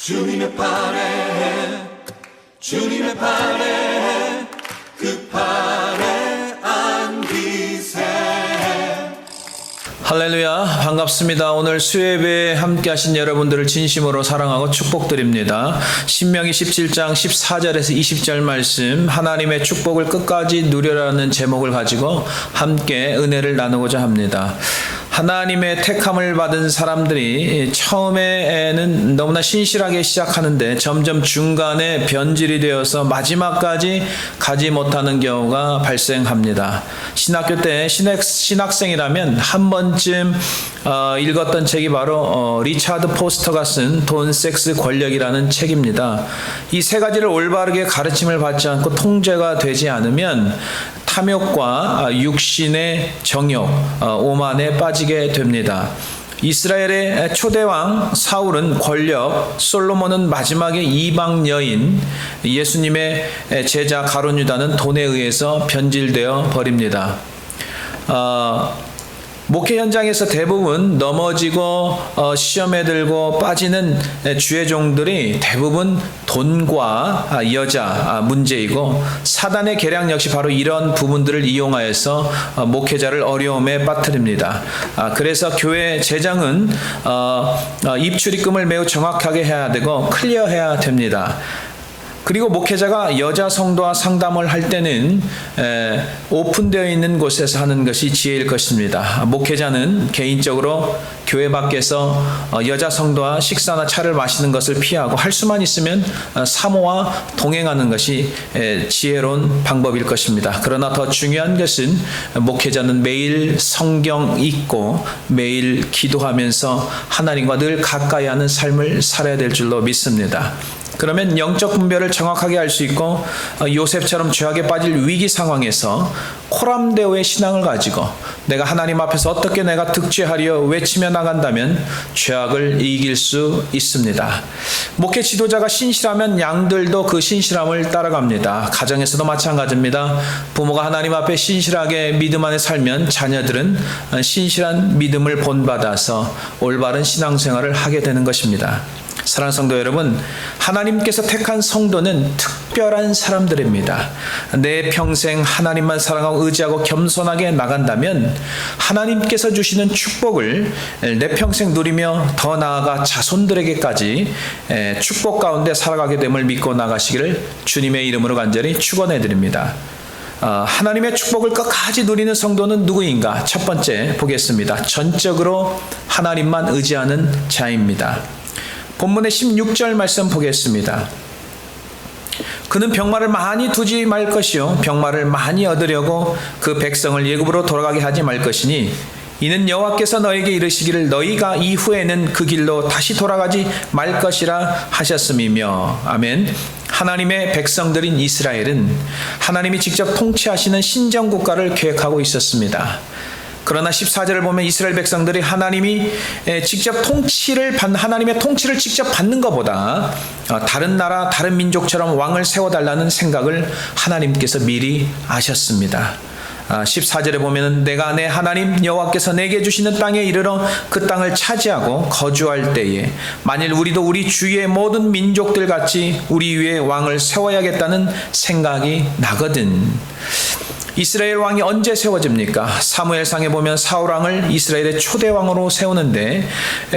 주님의 팔에 주님의 팔에 그 팔에 안기세. 할렐루야, 반갑습니다. 오늘 수요예배에 함께 하신 여러분들을 진심으로 사랑하고 축복드립니다. 신명기 17장 14절에서 20절 말씀, 하나님의 축복을 끝까지 누려라는 제목을 가지고 함께 은혜를 나누고자 합니다. 하나님의 택함을 받은 사람들이 처음에는 너무나 신실하게 시작하는데 점점 중간에 변질이 되어서 마지막까지 가지 못하는 경우가 발생합니다. 신학교 때 신학생이라면 한 번쯤 읽었던 책이 바로 리차드 포스터가 쓴 돈, 섹스, 권력이라는 책입니다. 이 세 가지를 올바르게 가르침을 받지 않고 통제가 되지 않으면 탐욕과 육신의 정욕, 오만에 빠지게 됩니다. 이스라엘의 초대왕 사울은 권력, 솔로몬은 마지막에 이방 여인, 예수님의 제자 가룟 유다는 돈에 의해서 변질되어 버립니다. 목회 현장에서 대부분 넘어지고 시험에 들고 빠지는 주의 종들이 대부분 돈과 여자 문제이고, 사단의 계략 역시 바로 이런 부분들을 이용하여서 목회자를 어려움에 빠뜨립니다. 그래서 교회 재정은 입출입금을 매우 정확하게 해야 되고 클리어해야 됩니다. 그리고 목회자가 여자 성도와 상담을 할 때는 오픈되어 있는 곳에서 하는 것이 지혜일 것입니다. 목회자는 개인적으로 교회 밖에서 여자 성도와 식사나 차를 마시는 것을 피하고, 할 수만 있으면 사모와 동행하는 것이 지혜로운 방법일 것입니다. 그러나 더 중요한 것은 목회자는 매일 성경 읽고 매일 기도하면서 하나님과 늘 가까이 하는 삶을 살아야 될 줄로 믿습니다. 그러면 영적 분별을 정확하게 할 수 있고, 요셉처럼 죄악에 빠질 위기 상황에서 코람데오의 신앙을 가지고 내가 하나님 앞에서 어떻게 내가 득죄하리여 외치며 나간다면 죄악을 이길 수 있습니다. 목회 지도자가 신실하면 양들도 그 신실함을 따라갑니다. 가정에서도 마찬가지입니다. 부모가 하나님 앞에 신실하게 믿음 안에 살면 자녀들은 신실한 믿음을 본받아서 올바른 신앙생활을 하게 되는 것입니다. 사랑하는 성도 여러분, 하나님께서 택한 성도는 특별한 사람들입니다. 내 평생 하나님만 사랑하고 의지하고 겸손하게 나간다면 하나님께서 주시는 축복을 내 평생 누리며 더 나아가 자손들에게까지 축복 가운데 살아가게 됨을 믿고 나가시기를 주님의 이름으로 간절히 축원해 드립니다. 하나님의 축복을 끝까지 누리는 성도는 누구인가? 첫 번째 보겠습니다. 전적으로 하나님만 의지하는 자입니다. 본문의 16절 말씀 보겠습니다. 그는 병마를 많이 두지 말 것이요 병마를 많이 얻으려고 그 백성을 예굽으로 돌아가게 하지 말 것이니, 이는 여호와께서 너에게 이르시기를 너희가 이후에는 그 길로 다시 돌아가지 말 것이라 하셨음이며. 아멘. 하나님의 백성들인 이스라엘은 하나님이 직접 통치하시는 신정국가를 계획하고 있었습니다. 그러나 14절을 보면 이스라엘 백성들이 하나님이 직접 하나님의 통치를 직접 받는 것보다 다른 나라, 다른 민족처럼 왕을 세워달라는 생각을 하나님께서 미리 아셨습니다. 14절에 보면 내가 내 하나님 여호와께서 내게 주시는 땅에 이르러 그 땅을 차지하고 거주할 때에 만일 우리도 우리 주위의 모든 민족들 같이 우리 위에 왕을 세워야겠다는 생각이 나거든. 이스라엘 왕이 언제 세워집니까? 사무엘상에 보면 사울 왕을 이스라엘의 초대왕으로 세우는데,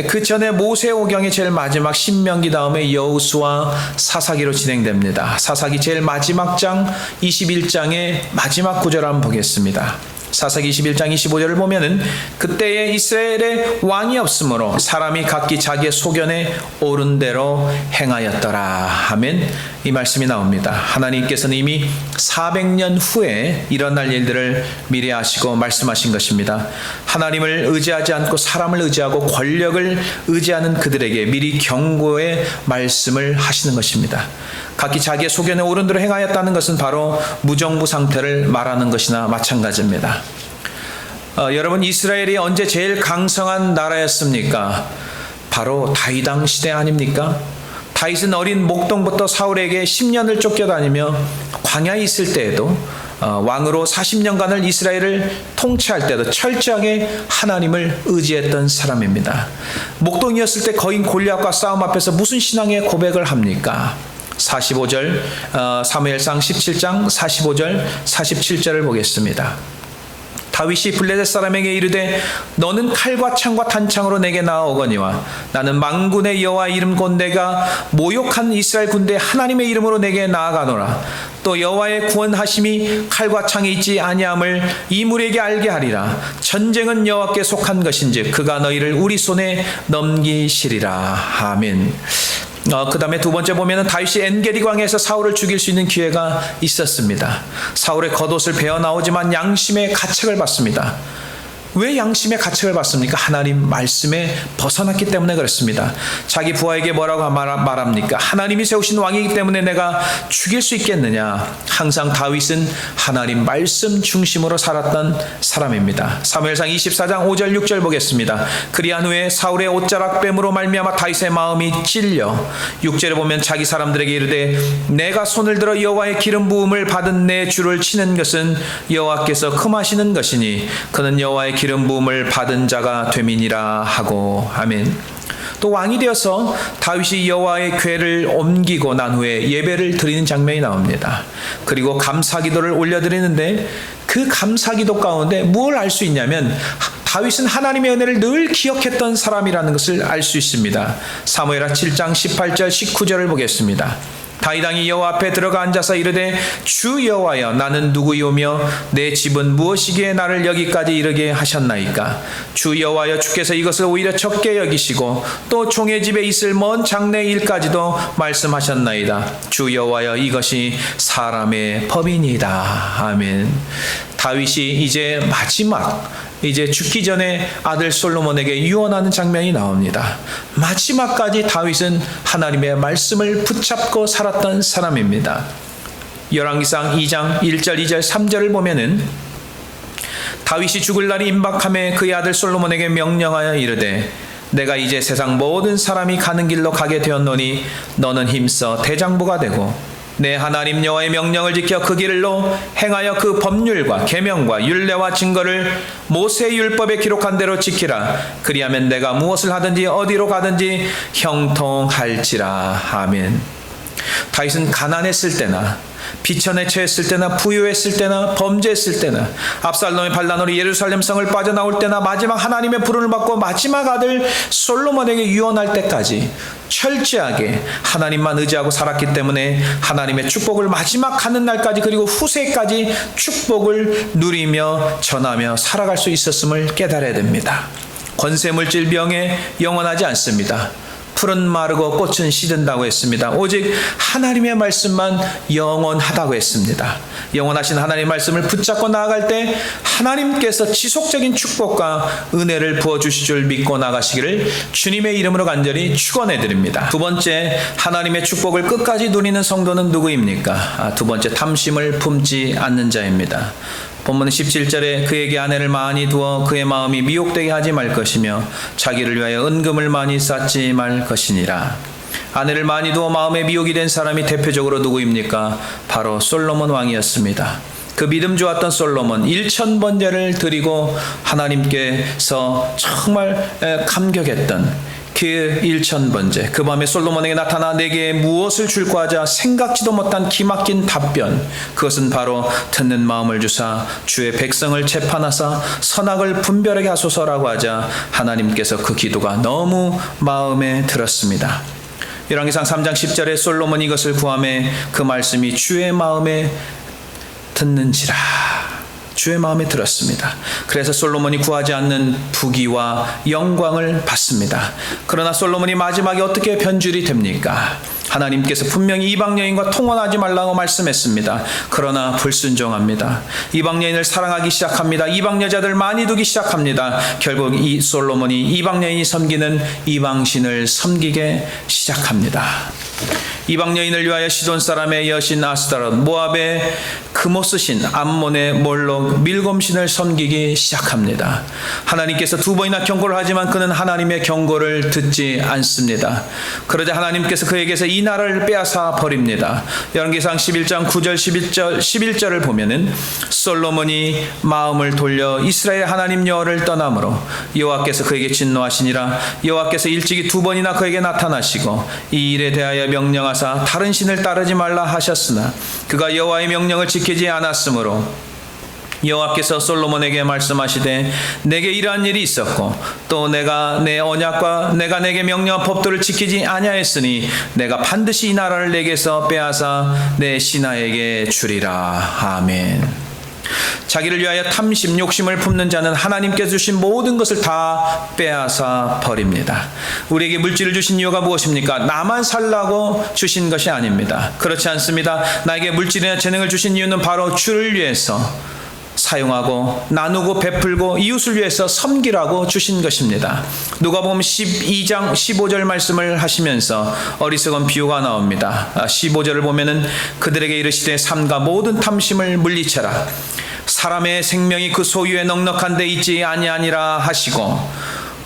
그 전에 모세오경의 제일 마지막 신명기 다음에 여호수아, 사사기로 진행됩니다. 사사기 제일 마지막 장 21장의 마지막 구절 한번 보겠습니다. 사사기 21장 25절을 보면은 그때에 이스라엘에 왕이 없으므로 사람이 각기 자기의 소견에 옳은 대로 행하였더라. 아멘. 이 말씀이 나옵니다. 하나님께서는 이미 400년 후에 일어날 일들을 미리 아시고 말씀하신 것입니다. 하나님을 의지하지 않고 사람을 의지하고 권력을 의지하는 그들에게 미리 경고의 말씀을 하시는 것입니다. 각기 자기의 소견에 옳은 대로 행하였다는 것은 바로 무정부 상태를 말하는 것이나 마찬가지입니다. 여러분, 이스라엘이 언제 제일 강성한 나라였습니까? 바로 다윗 왕 시대 아닙니까? 다윗은 어린 목동부터 사울에게 10년을 쫓겨다니며 광야에 있을 때에도 왕으로 40년간을 이스라엘을 통치할 때도 철저하게 하나님을 의지했던 사람입니다. 목동이었을 때 거인 골리앗과 싸움 앞에서 무슨 신앙의 고백을 합니까? 45절 사무엘상 17장 45절 47절을 보겠습니다. 다윗이 블레셋 사람에게 이르되 너는 칼과 창과 단창으로 내게 나아오거니와 나는 만군의 여호와 이름 곧 내가 모욕한 이스라엘 군대 하나님의 이름으로 내게 나아가노라. 또 여호와의 구원하심이 칼과 창이 있지 아니함을 이 무리에게 알게 하리라. 전쟁은 여호와께 속한 것인즉 그가 너희를 우리 손에 넘기시리라. 아멘. 그 다음에 두 번째 보면은 다윗이 엔게디 광야에서 사울을 죽일 수 있는 기회가 있었습니다. 사울의 겉옷을 베어 나오지만 양심의 가책을 받습니다. 왜 양심의 가책을 받습니까? 하나님 말씀에 벗어났기 때문에 그렇습니다. 자기 부하에게 뭐라고 말합니까? 하나님이 세우신 왕이기 때문에 내가 죽일 수 있겠느냐? 항상 다윗은 하나님 말씀 중심으로 살았던 사람입니다. 사무엘상 24장 5절 6절 보겠습니다. 그리한 후에 사울의 옷자락 뱀으로 말미암아 다윗의 마음이 찔려 6절에 보면 자기 사람들에게 이르되 내가 손을 들어 여호와의 기름 부음을 받은 내 주를 치는 것은 여호와께서 금하시는 것이니 그는 여호와의 기름 부음을 받은 자가 됨이니라 하고. 아멘. 또 왕이 되어서 다윗이 여호와의 궤를 옮기고 난 후에 예배를 드리는 장면이 나옵니다. 그리고 감사기도를 올려드리는데 그 감사기도 가운데 무엇을 알 수 있냐면 다윗은 하나님의 은혜를 늘 기억했던 사람이라는 것을 알 수 있습니다. 사무엘하 7장 18절 19절을 보겠습니다. 다윗 왕이 여호와 앞에 들어가 앉아서 이르되 주 여호와여 나는 누구이오며 내 집은 무엇이기에 나를 여기까지 이르게 하셨나이까? 주 여호와여 주께서 이것을 오히려 적게 여기시고 또 종의 집에 있을 먼 장래 일까지도 말씀하셨나이다. 주 여호와여 이것이 사람의 법이니이다. 아멘. 다윗이 이제 죽기 전에 아들 솔로몬에게 유언하는 장면이 나옵니다. 마지막까지 다윗은 하나님의 말씀을 붙잡고 살았던 사람입니다. 열왕기상 2장 1절 2절 3절을 보면은 다윗이 죽을 날이 임박함에 그의 아들 솔로몬에게 명령하여 이르되 내가 이제 세상 모든 사람이 가는 길로 가게 되었노니 너는 힘써 대장부가 되고 내 하나님 여호와의 명령을 지켜 그 길로 행하여 그 법률과 계명과 율례와 증거를 모세의 율법에 기록한 대로 지키라. 그리하면 내가 무엇을 하든지 어디로 가든지 형통할지라. 아멘. 다윗은 가난했을 때나 비천에 처했을 때나 부유했을 때나 범죄했을 때나 압살롬의 반란으로 예루살렘 성을 빠져나올 때나 마지막 하나님의 부름을 받고 마지막 아들 솔로몬에게 유언할 때까지 철저하게 하나님만 의지하고 살았기 때문에 하나님의 축복을 마지막 가는 날까지 그리고 후세까지 축복을 누리며 전하며 살아갈 수 있었음을 깨달아야 됩니다. 권세물질 병에 영원하지 않습니다. 풀은 마르고 꽃은 시든다고 했습니다. 오직 하나님의 말씀만 영원하다고 했습니다. 영원하신 하나님의 말씀을 붙잡고 나아갈 때 하나님께서 지속적인 축복과 은혜를 부어주실 줄 믿고 나가시기를 주님의 이름으로 간절히 축원해 드립니다. 두 번째, 하나님의 축복을 끝까지 누리는 성도는 누구입니까? 두 번째, 탐심을 품지 않는 자입니다. 본문 17절에 그에게 아내를 많이 두어 그의 마음이 미혹되게 하지 말 것이며 자기를 위하여 은금을 많이 쌓지 말 것이니라. 아내를 많이 두어 마음에 미혹이 된 사람이 대표적으로 누구입니까? 바로 솔로몬 왕이었습니다. 그 믿음 좋았던 솔로몬 1000번제를 드리고 하나님께서 정말 감격했던 그 1000번제, 그 밤에 솔로몬에게 나타나 내게 무엇을 줄까 하자 생각지도 못한 기막힌 답변, 그것은 바로 듣는 마음을 주사 주의 백성을 재판하사 선악을 분별하게 하소서라고 하자 하나님께서 그 기도가 너무 마음에 들었습니다. 열왕기상 3장 10절에 솔로몬이 이것을 구하매 그 말씀이 주의 마음에 듣는지라. 주의 마음에 들었습니다. 그래서 솔로몬이 구하지 않는 부귀와 영광을 받습니다. 그러나 솔로몬이 마지막에 어떻게 변줄이 됩니까? 하나님께서 분명히 이방 여인과 통혼하지 말라고 말씀했습니다. 그러나 불순종합니다. 이방 여인을 사랑하기 시작합니다. 이방 여자들 많이 두기 시작합니다. 결국 이 솔로몬이 이방 여인이 섬기는 이방신을 섬기게 시작합니다. 이방 여인을 위하여 시돈 사람의 여신 아스타롯, 모압의 그모스신, 암몬의 몰록, 밀곰신을 섬기기 시작합니다. 하나님께서 두 번이나 경고를 하지만 그는 하나님의 경고를 듣지 않습니다. 그러자 하나님께서 그에게서 이 나라를 빼앗아 버립니다. 열왕기상 11장 9절 11절을 보면은 솔로몬이 마음을 돌려 이스라엘 하나님 여호와를 떠나므로 여호와께서 그에게 진노하시니라. 여호와께서 일찍이 두 번이나 그에게 나타나시고 이 일에 대하여 명령하사 다른 신을 따르지 말라 하셨으나 그가 여호와의 명령을 지키지 않았으므로 여호와께서 솔로몬에게 말씀하시되 내게 이러한 일이 있었고 또 내가 내 언약과 내가 내게 명령한 법도를 지키지 아니하였으니 내가 반드시 이 나라를 내게서 빼앗아 내 신하에게 주리라. 아멘. 자기를 위하여 탐심, 욕심을 품는 자는 하나님께서 주신 모든 것을 다 빼앗아 버립니다. 우리에게 물질을 주신 이유가 무엇입니까? 나만 살라고 주신 것이 아닙니다. 그렇지 않습니다. 나에게 물질이나 재능을 주신 이유는 바로 주를 위해서 사용하고 나누고 베풀고 이웃을 위해서 섬기라고 주신 것입니다. 누가복음 12장 15절 말씀을 하시면서 어리석은 비유가 나옵니다. 15절을 보면은 그들에게 이르시되 삼가 모든 탐심을 물리쳐라. 사람의 생명이 그 소유에 넉넉한 데 있지 아니하니라 하시고,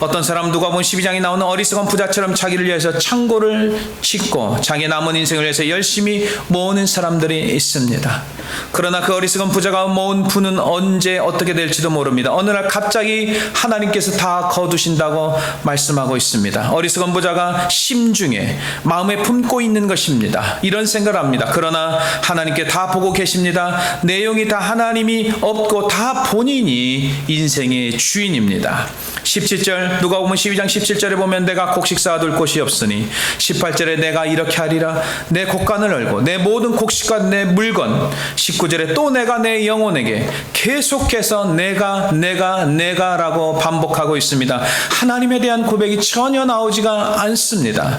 어떤 사람 누가복음 12장에 나오는 어리석은 부자처럼 자기를 위해서 창고를 짓고 자기 남은 인생을 위해서 열심히 모으는 사람들이 있습니다. 그러나 그 어리석은 부자가 모은 부는 언제 어떻게 될지도 모릅니다. 어느 날 갑자기 하나님께서 다 거두신다고 말씀하고 있습니다. 어리석은 부자가 심중에 마음에 품고 있는 것입니다. 이런 생각을 합니다. 그러나 하나님께 다 보고 계십니다. 내용이 다 하나님이 없고 다 본인이 인생의 주인입니다. 17절 누가복음 12장 17절에 보면 내가 곡식 쌓아둘 곳이 없으니 18절에 내가 이렇게 하리라. 내 곡간을 열고 내 모든 곡식과 내 물건. 19절에 또 내가 내 영혼에게 계속해서 내가 라고 반복하고 있습니다. 하나님에 대한 고백이 전혀 나오지가 않습니다.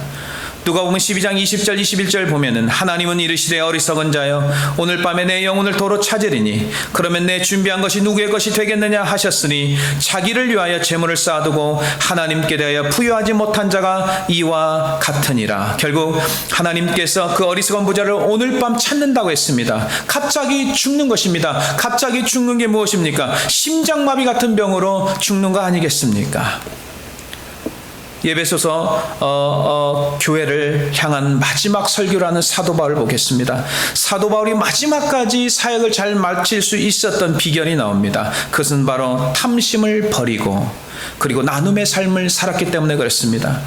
누가복음 12장 20절 21절 보면은 하나님은 이르시되 어리석은 자여 오늘 밤에 내 영혼을 도로 찾으리니 그러면 내 준비한 것이 누구의 것이 되겠느냐 하셨으니 자기를 위하여 재물을 쌓아두고 하나님께 대하여 부여하지 못한 자가 이와 같으니라. 결국 하나님께서 그 어리석은 부자를 오늘 밤 찾는다고 했습니다. 갑자기 죽는 것입니다. 갑자기 죽는 게 무엇입니까? 심장마비 같은 병으로 죽는 거 아니겠습니까? 예배소서 교회를 향한 마지막 설교라는 사도 바울을 보겠습니다. 사도 바울이 마지막까지 사역을 잘 마칠 수 있었던 비결이 나옵니다. 그것은 바로 탐심을 버리고 그리고 나눔의 삶을 살았기 때문에 그렇습니다.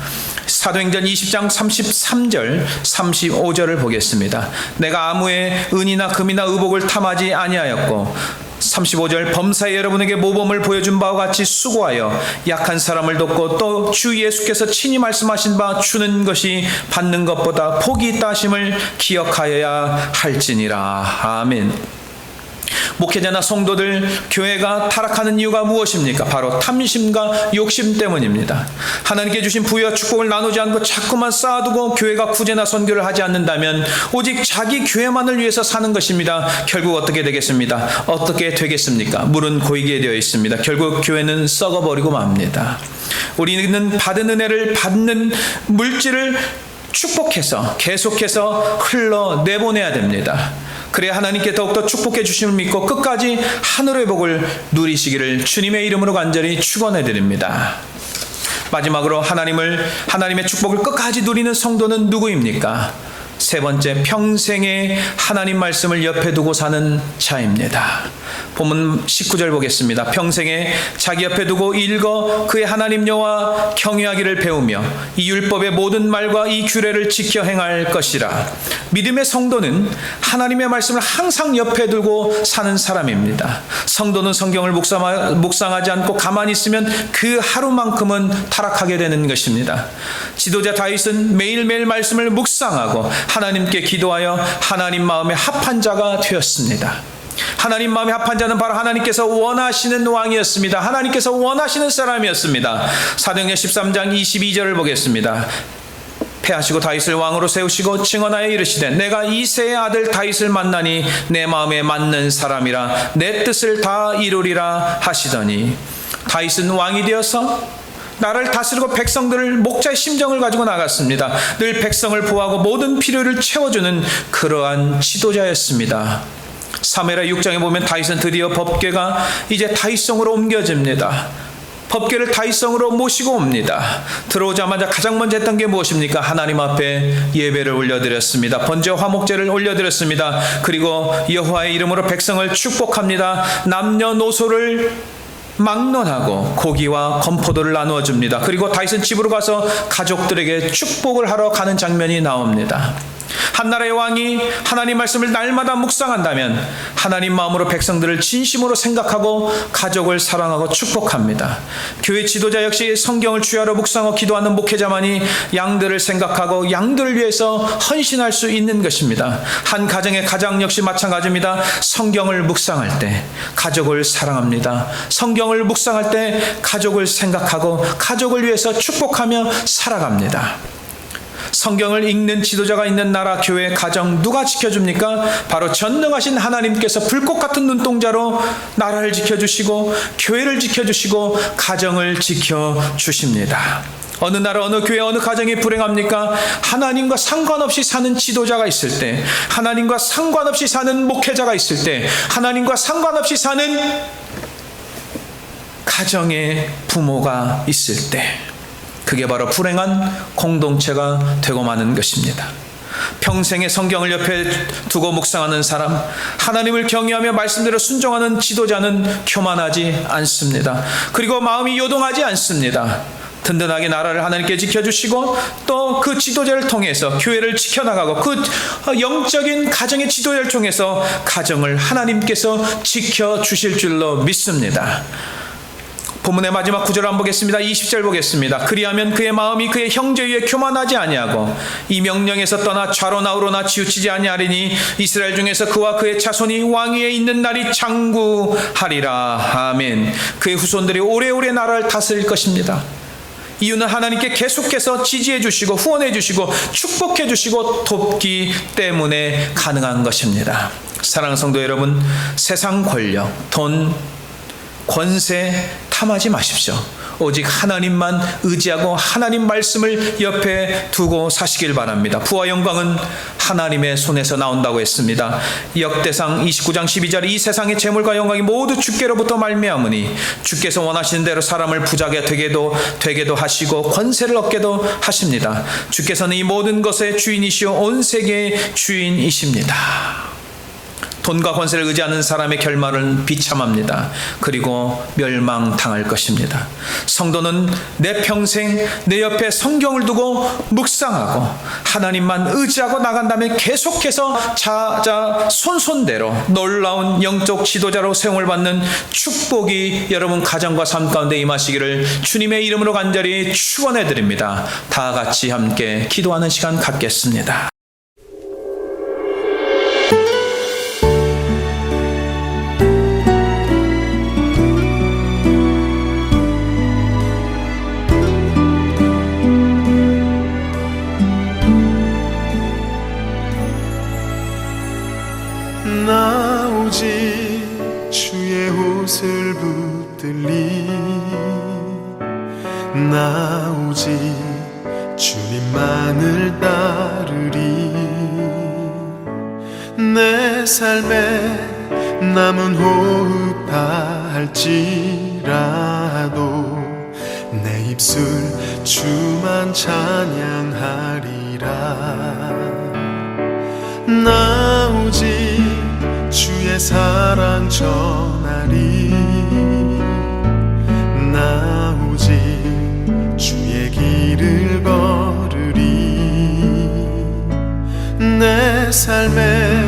사도행전 20장 33절 35절을 보겠습니다. 내가 아무의 은이나 금이나 의복을 탐하지 아니하였고 35절 범사에 여러분에게 모범을 보여준 바와 같이 수고하여 약한 사람을 돕고 또 주 예수께서 친히 말씀하신 바 주는 것이 받는 것보다 복이 있다 하심을 기억하여야 할지니라. 아멘. 목회자나 성도들, 교회가 타락하는 이유가 무엇입니까? 바로 탐심과 욕심 때문입니다. 하나님께 주신 부여와 축복을 나누지 않고 자꾸만 쌓아두고 교회가 구제나 선교를 하지 않는다면 오직 자기 교회만을 위해서 사는 것입니다. 결국 어떻게 되겠습니까? 어떻게 되겠습니까? 물은 고이게 되어 있습니다. 결국 교회는 썩어버리고 맙니다. 우리는 받은 은혜를 받는 물질을 축복해서 계속해서 흘러내보내야 됩니다. 그래야 하나님께 더욱더 축복해 주심을 믿고 끝까지 하늘의 복을 누리시기를 주님의 이름으로 간절히 축원해 드립니다. 마지막으로 하나님의 축복을 끝까지 누리는 성도는 누구입니까? 세 번째, 평생에 하나님 말씀을 옆에 두고 사는 자입니다. 본문 19절 보겠습니다. 평생에 자기 옆에 두고 읽어 그의 하나님 여호와 경외하기를 배우며 이 율법의 모든 말과 이 규례를 지켜 행할 것이라. 믿음의 성도는 하나님의 말씀을 항상 옆에 두고 사는 사람입니다. 성도는 성경을 묵상하지 않고 가만히 있으면 그 하루만큼은 타락하게 되는 것입니다. 지도자 다윗은 매일매일 말씀을 묵상하고 하나님께 기도하여 하나님 마음에 합한 자가 되었습니다. 하나님 마음에 합한 자는 바로 하나님께서 원하시는 왕이었습니다. 하나님께서 원하시는 사람이었습니다. 사도행전 13장 22절을 보겠습니다. 패하시고 다윗을 왕으로 세우시고 증언하여 이르시되 내가 이새의 아들 다윗을 만나니 내 마음에 맞는 사람이라 내 뜻을 다 이루리라 하시더니 다윗은 왕이 되어서 나라를 다스리고 백성들을 목자의 심정을 가지고 나갔습니다. 늘 백성을 보호하고 모든 필요를 채워주는 그러한 지도자였습니다. 사무엘하 6장에 보면 다윗은 드디어 법궤가 이제 다윗성으로 옮겨집니다. 법궤를 다윗성으로 모시고 옵니다. 들어오자마자 가장 먼저 했던 게 무엇입니까? 하나님 앞에 예배를 올려드렸습니다. 번제와 화목제를 올려드렸습니다. 그리고 여호와의 이름으로 백성을 축복합니다. 남녀노소를 막론하고 고기와 건포도를 나누어 줍니다. 그리고 다윗은 집으로 가서 가족들에게 축복을 하러 가는 장면이 나옵니다. 한 나라의 왕이 하나님 말씀을 날마다 묵상한다면 하나님 마음으로 백성들을 진심으로 생각하고 가족을 사랑하고 축복합니다. 교회 지도자 역시 성경을 주야로 묵상하고 기도하는 목회자만이 양들을 생각하고 양들을 위해서 헌신할 수 있는 것입니다. 한 가정의 가장 역시 마찬가지입니다. 성경을 묵상할 때 가족을 사랑합니다. 성경을 묵상할 때 가족을 생각하고 가족을 위해서 축복하며 살아갑니다. 성경을 읽는 지도자가 있는 나라, 교회, 가정 누가 지켜줍니까? 바로 전능하신 하나님께서 불꽃 같은 눈동자로 나라를 지켜주시고 교회를 지켜주시고 가정을 지켜주십니다. 어느 나라, 어느 교회, 어느 가정이 불행합니까? 하나님과 상관없이 사는 지도자가 있을 때, 하나님과 상관없이 사는 목회자가 있을 때, 하나님과 상관없이 사는 가정의 부모가 있을 때, 그게 바로 불행한 공동체가 되고 마는 것입니다. 평생의 성경을 옆에 두고 묵상하는 사람, 하나님을 경외하며 말씀대로 순종하는 지도자는 교만하지 않습니다. 그리고 마음이 요동하지 않습니다. 든든하게 나라를 하나님께 지켜주시고 또 그 지도자를 통해서 교회를 지켜나가고 그 영적인 가정의 지도자를 통해서 가정을 하나님께서 지켜주실 줄로 믿습니다. 본문의 마지막 구절 한번 보겠습니다. 20절 보겠습니다. 그리하면 그의 마음이 그의 형제 위에 교만하지 아니하고 이 명령에서 떠나 좌로 나우로나 치우치지 아니하리니 이스라엘 중에서 그와 그의 자손이 왕위에 있는 날이 장구하리라. 아멘. 그의 후손들이 오래오래 나라를 다스릴 것입니다. 이유는 하나님께 계속해서 지지해 주시고 후원해 주시고 축복해 주시고 돕기 때문에 가능한 것입니다. 사랑하는 성도 여러분, 세상 권력, 돈, 권세 탐하지 마십시오. 오직 하나님만 의지하고 하나님 말씀을 옆에 두고 사시길 바랍니다. 부와 영광은 하나님의 손에서 나온다고 했습니다. 역대상 29장 12절 이 세상의 재물과 영광이 모두 주께로부터 말미암으니 주께서 원하시는 대로 사람을 부자게 되게도 하시고 권세를 얻게도 하십니다. 주께서는 이 모든 것의 주인이시오 온 세계의 주인이십니다. 돈과 권세를 의지하는 사람의 결말은 비참합니다. 그리고 멸망당할 것입니다. 성도는 내 평생 내 옆에 성경을 두고 묵상하고 하나님만 의지하고 나간다면 계속해서 자손손대로 놀라운 영적 지도자로 세움을 받는 축복이 여러분 가정과 삶 가운데 임하시기를 주님의 이름으로 간절히 축원해 드립니다. 다 같이 함께 기도하는 시간 갖겠습니다. 나 오직 주의 옷을 붙들리 나 오직 주님만을 따르리 내 삶에 남은 호흡 다할지라도 내 입술 주만 찬양하리라 나 오직 주의 사랑 전하리 나 오직 주의 길을 걸으리 내 삶의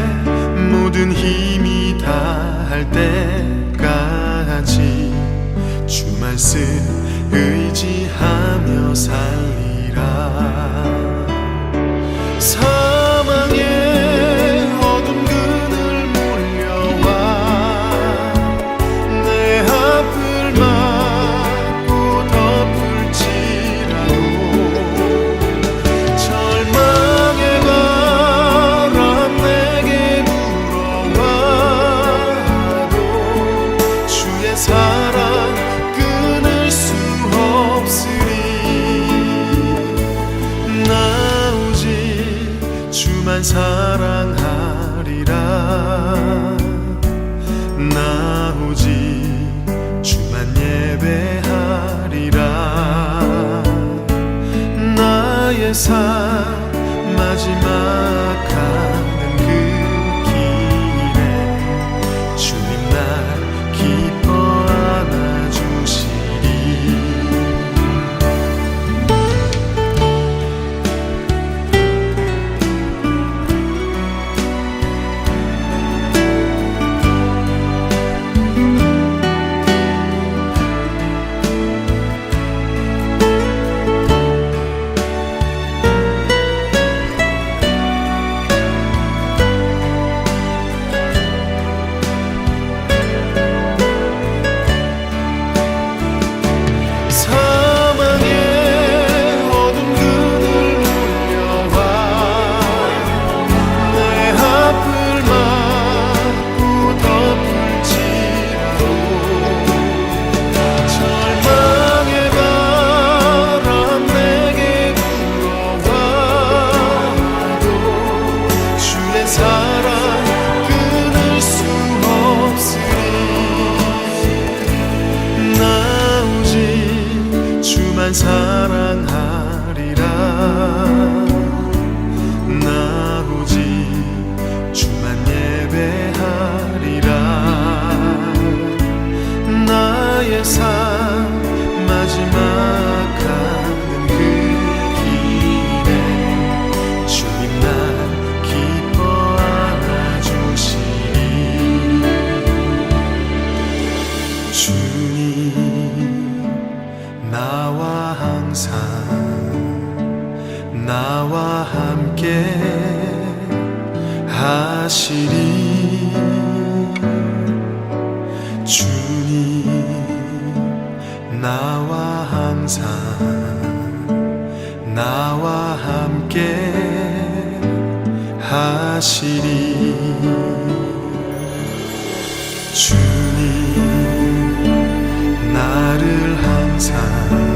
모든 힘이 다할 때까지 주 말씀 의지하며 살리라 사망의 어둠 그늘 몰려와 내 앞을 막고 덮을지라도 절망의 바람 내게 불어와도 주의 사랑 끊을 수 없으리 주만 사랑하리라. 나 오직 주만 예배하리라. 나의 삶 마지막 가는 그 길에 주님 날 기뻐 안아주시리. 사랑하리라. 나 오직 주만 예배하리라. 나의 삶 마지막 가는 그 길에 주님 날 기뻐 안아주시리. 주님 나와 항상 나와 함께 하시리. 주님 나와 항상 나와 함께 하시리. 주님 나를 항상